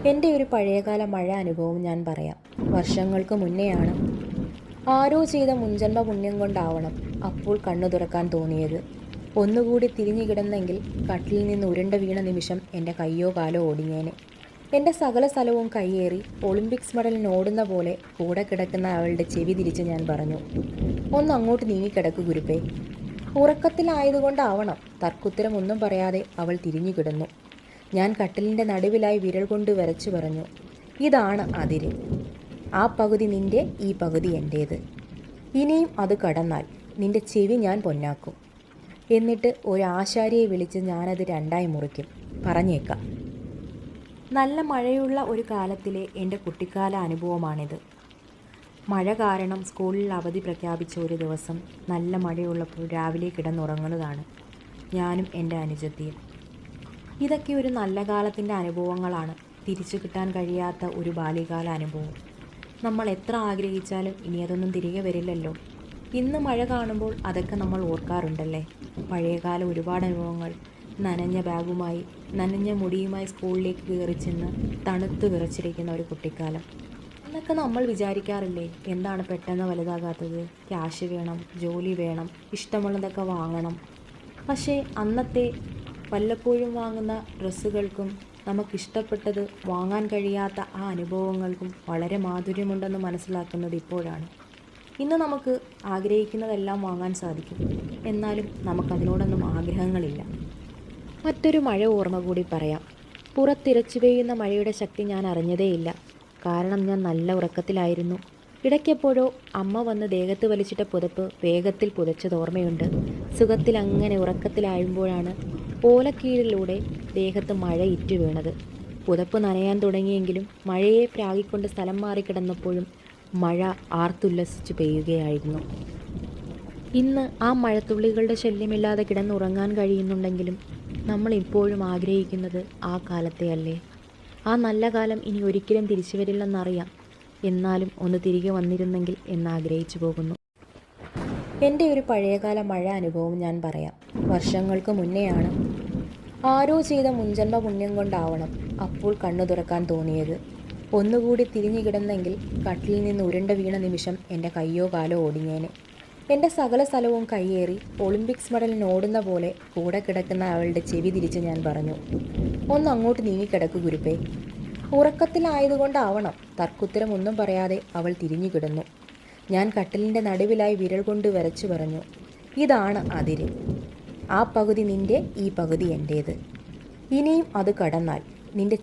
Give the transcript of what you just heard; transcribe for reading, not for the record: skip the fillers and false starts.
എൻ്റെ ഒരു പഴയകാല മഴ അനുഭവം ഞാൻ പറയാം. വർഷങ്ങൾക്ക് മുന്നെയാണ്. ആരോ ചെയ്ത മുൻജന്മ പുണ്യം കൊണ്ടാവണം അപ്പോൾ കണ്ണു തുറക്കാൻ തോന്നിയത്. ഒന്നുകൂടി തിരിഞ്ഞു കിടന്നെങ്കിൽ കട്ടിലിൽ നിന്ന് ഉരുണ്ട വീണ നിമിഷം എൻ്റെ കയ്യോ കാലോ ഓടിഞ്ഞേനെ. എൻ്റെ സകല സ്ഥലവും കയ്യേറി ഒളിമ്പിക്സ് മെഡലിന് ഓടുന്ന പോലെ കൂടെ കിടക്കുന്ന അവളുടെ ചെവി തിരിച്ച് ഞാൻ പറഞ്ഞു, ഒന്ന് അങ്ങോട്ട് നീങ്ങിക്കിടക്കു ഗുരുപ്പേ. ഉറക്കത്തിലായതുകൊണ്ടാവണം തർക്കുത്തരം ഒന്നും പറയാതെ അവൾ തിരിഞ്ഞു കിടന്നു. ഞാൻ കട്ടിലിൻ്റെ നടുവിലായി വിരൽ കൊണ്ട് വരച്ചു പറഞ്ഞു, ഇതാണ് അതിര്. ആ പകുതി നിൻ്റെ, ഈ പകുതി എൻ്റേത്. ഇനിയും അത് കടന്നാൽ നിൻ്റെ ചെവി ഞാൻ പൊന്നാക്കും. എന്നിട്ട് ഒരു ആശാരിയെ വിളിച്ച് ഞാനത് രണ്ടായി മുറിക്കും. പറഞ്ഞേക്കാം. നല്ല മഴയുള്ള ഒരു കാലത്തിലെ എൻ്റെ കുട്ടിക്കാല അനുഭവമാണിത്. മഴ കാരണം സ്കൂളിൽ അവധി പ്രഖ്യാപിച്ച ഒരു ദിവസം നല്ല മഴയുള്ളപ്പോൾ രാവിലെ കിടന്നുറങ്ങുന്നതാണ് ഞാനും എൻ്റെ അനുജത്തിയും. ഇതൊക്കെ ഒരു നല്ല കാലത്തിൻ്റെ അനുഭവങ്ങളാണ്. തിരിച്ചു കിട്ടാൻ കഴിയാത്ത ഒരു ബാല്യകാല അനുഭവം. നമ്മൾ എത്ര ആഗ്രഹിച്ചാലും ഇനി അതൊന്നും തിരികെ വരില്ലല്ലോ. ഇന്ന് മഴ കാണുമ്പോൾ അതൊക്കെ നമ്മൾ ഓർക്കാറുണ്ടല്ലേ. പഴയകാല ഒരുപാട് അനുഭവങ്ങൾ. നനഞ്ഞ ബാഗുമായി നനഞ്ഞ മുടിയുമായി സ്കൂളിലേക്ക് കയറി ചെന്ന് തണുത്തു വിറച്ചിരിക്കുന്ന ഒരു കുട്ടിക്കാലം. എന്നൊക്കെ നമ്മൾ വിചാരിക്കാറില്ലേ, എന്താണ് പെട്ടെന്ന് വലുതാകാത്തത്? ക്യാഷ് വേണം, ജോലി വേണം, ഇഷ്ടമുള്ളതൊക്കെ വാങ്ങണം. പക്ഷേ അന്നത്തെ വല്ലപ്പോഴും വാങ്ങുന്ന ഡ്രസ്സുകൾക്കും നമുക്കിഷ്ടപ്പെട്ടത് വാങ്ങാൻ കഴിയാത്ത ആ അനുഭവങ്ങൾക്കും വളരെ മാധുര്യമുണ്ടെന്ന് മനസ്സിലാക്കുന്നത് ഇപ്പോഴാണ്. ഇന്ന് നമുക്ക് ആഗ്രഹിക്കുന്നതെല്ലാം വാങ്ങാൻ സാധിക്കും. എന്നാലും നമുക്കതിനോടൊന്നും ആഗ്രഹങ്ങളില്ല. മറ്റൊരു മഴ ഓർമ്മ കൂടി പറയാം. പുറത്തിരച്ചു പെയ്യുന്ന മഴയുടെ ശക്തി ഞാൻ അറിഞ്ഞതേയില്ല. കാരണം ഞാൻ നല്ല ഉറക്കത്തിലായിരുന്നു. ഇടയ്ക്കെപ്പോഴോ അമ്മ വന്ന് ദേഹത്ത് വലിച്ചിട്ട പുതപ്പ് വേഗത്തിൽ പുതച്ചത് ഓർമ്മയുണ്ട്. സുഖത്തിൽ അങ്ങനെ ഉറക്കത്തിലായുമ്പോഴാണ് ഓലക്കീഴിലൂടെ ദേഹത്ത് മഴ ഇറ്റു വീണത്. പുതപ്പ് നനയാൻ തുടങ്ങിയെങ്കിലും മഴയെ പ്രാഗിക്കൊണ്ട് സ്ഥലം മാറിക്കിടന്നപ്പോഴും മഴ ആർത്തുല്ലസിച്ച് പെയ്യുകയായിരുന്നു. ഇന്ന് ആ മഴത്തുള്ളികളുടെ ശല്യമില്ലാതെ കിടന്നുറങ്ങാൻ കഴിയുന്നുണ്ടെങ്കിലും നമ്മൾ ഇപ്പോഴും ആഗ്രഹിക്കുന്നത് ആ കാലത്തെ അല്ലേ. ആ നല്ല കാലം ഇനി ഒരിക്കലും തിരിച്ചു വരില്ലെന്നറിയാം. എന്നാലും ഒന്ന് തിരികെ വന്നിരുന്നെങ്കിൽ എന്നാഗ്രഹിച്ചു പോകുന്നു. എൻ്റെ ഒരു പഴയകാല മഴ അനുഭവം ഞാൻ പറയാം. വർഷങ്ങൾക്ക് മുന്നെയാണ്. ആരോ ചെയ്ത മുൻജന്മ പുണ്യം കൊണ്ടാവണം അപ്പോൾ കണ്ണു തുറക്കാൻ തോന്നിയത്. ഒന്നുകൂടി തിരിഞ്ഞു കിടന്നെങ്കിൽ കട്ടിലിൽ നിന്ന് ഉരുണ്ട വീണ നിമിഷം എൻ്റെ കയ്യോ കാലോ ഓടിഞ്ഞേനെ. എൻ്റെ സകല സ്ഥലവും കയ്യേറി ഒളിമ്പിക്സ് മെഡലിന് ഓടുന്ന പോലെ കൂടെ കിടക്കുന്ന അവളുടെ ചെവി തിരിച്ച് ഞാൻ പറഞ്ഞു, ഒന്ന് അങ്ങോട്ട് നീങ്ങിക്കിടക്കു ഗുരുപ്പേ. ഉറക്കത്തിലായതുകൊണ്ടാവണം തർക്കുത്തരം ഒന്നും പറയാതെ അവൾ തിരിഞ്ഞു കിടന്നു. ഞാൻ കട്ടിലിൻ്റെ നടുവിലായി വിരൽ കൊണ്ട് വരച്ചു പറഞ്ഞു, ഇതാണ് അതിര്. ആ പകുതി നിൻ്റെ, ഈ പകുതി എൻ്റേത്. ഇനിയും അത് കടന്നാൽ നിൻ്റെ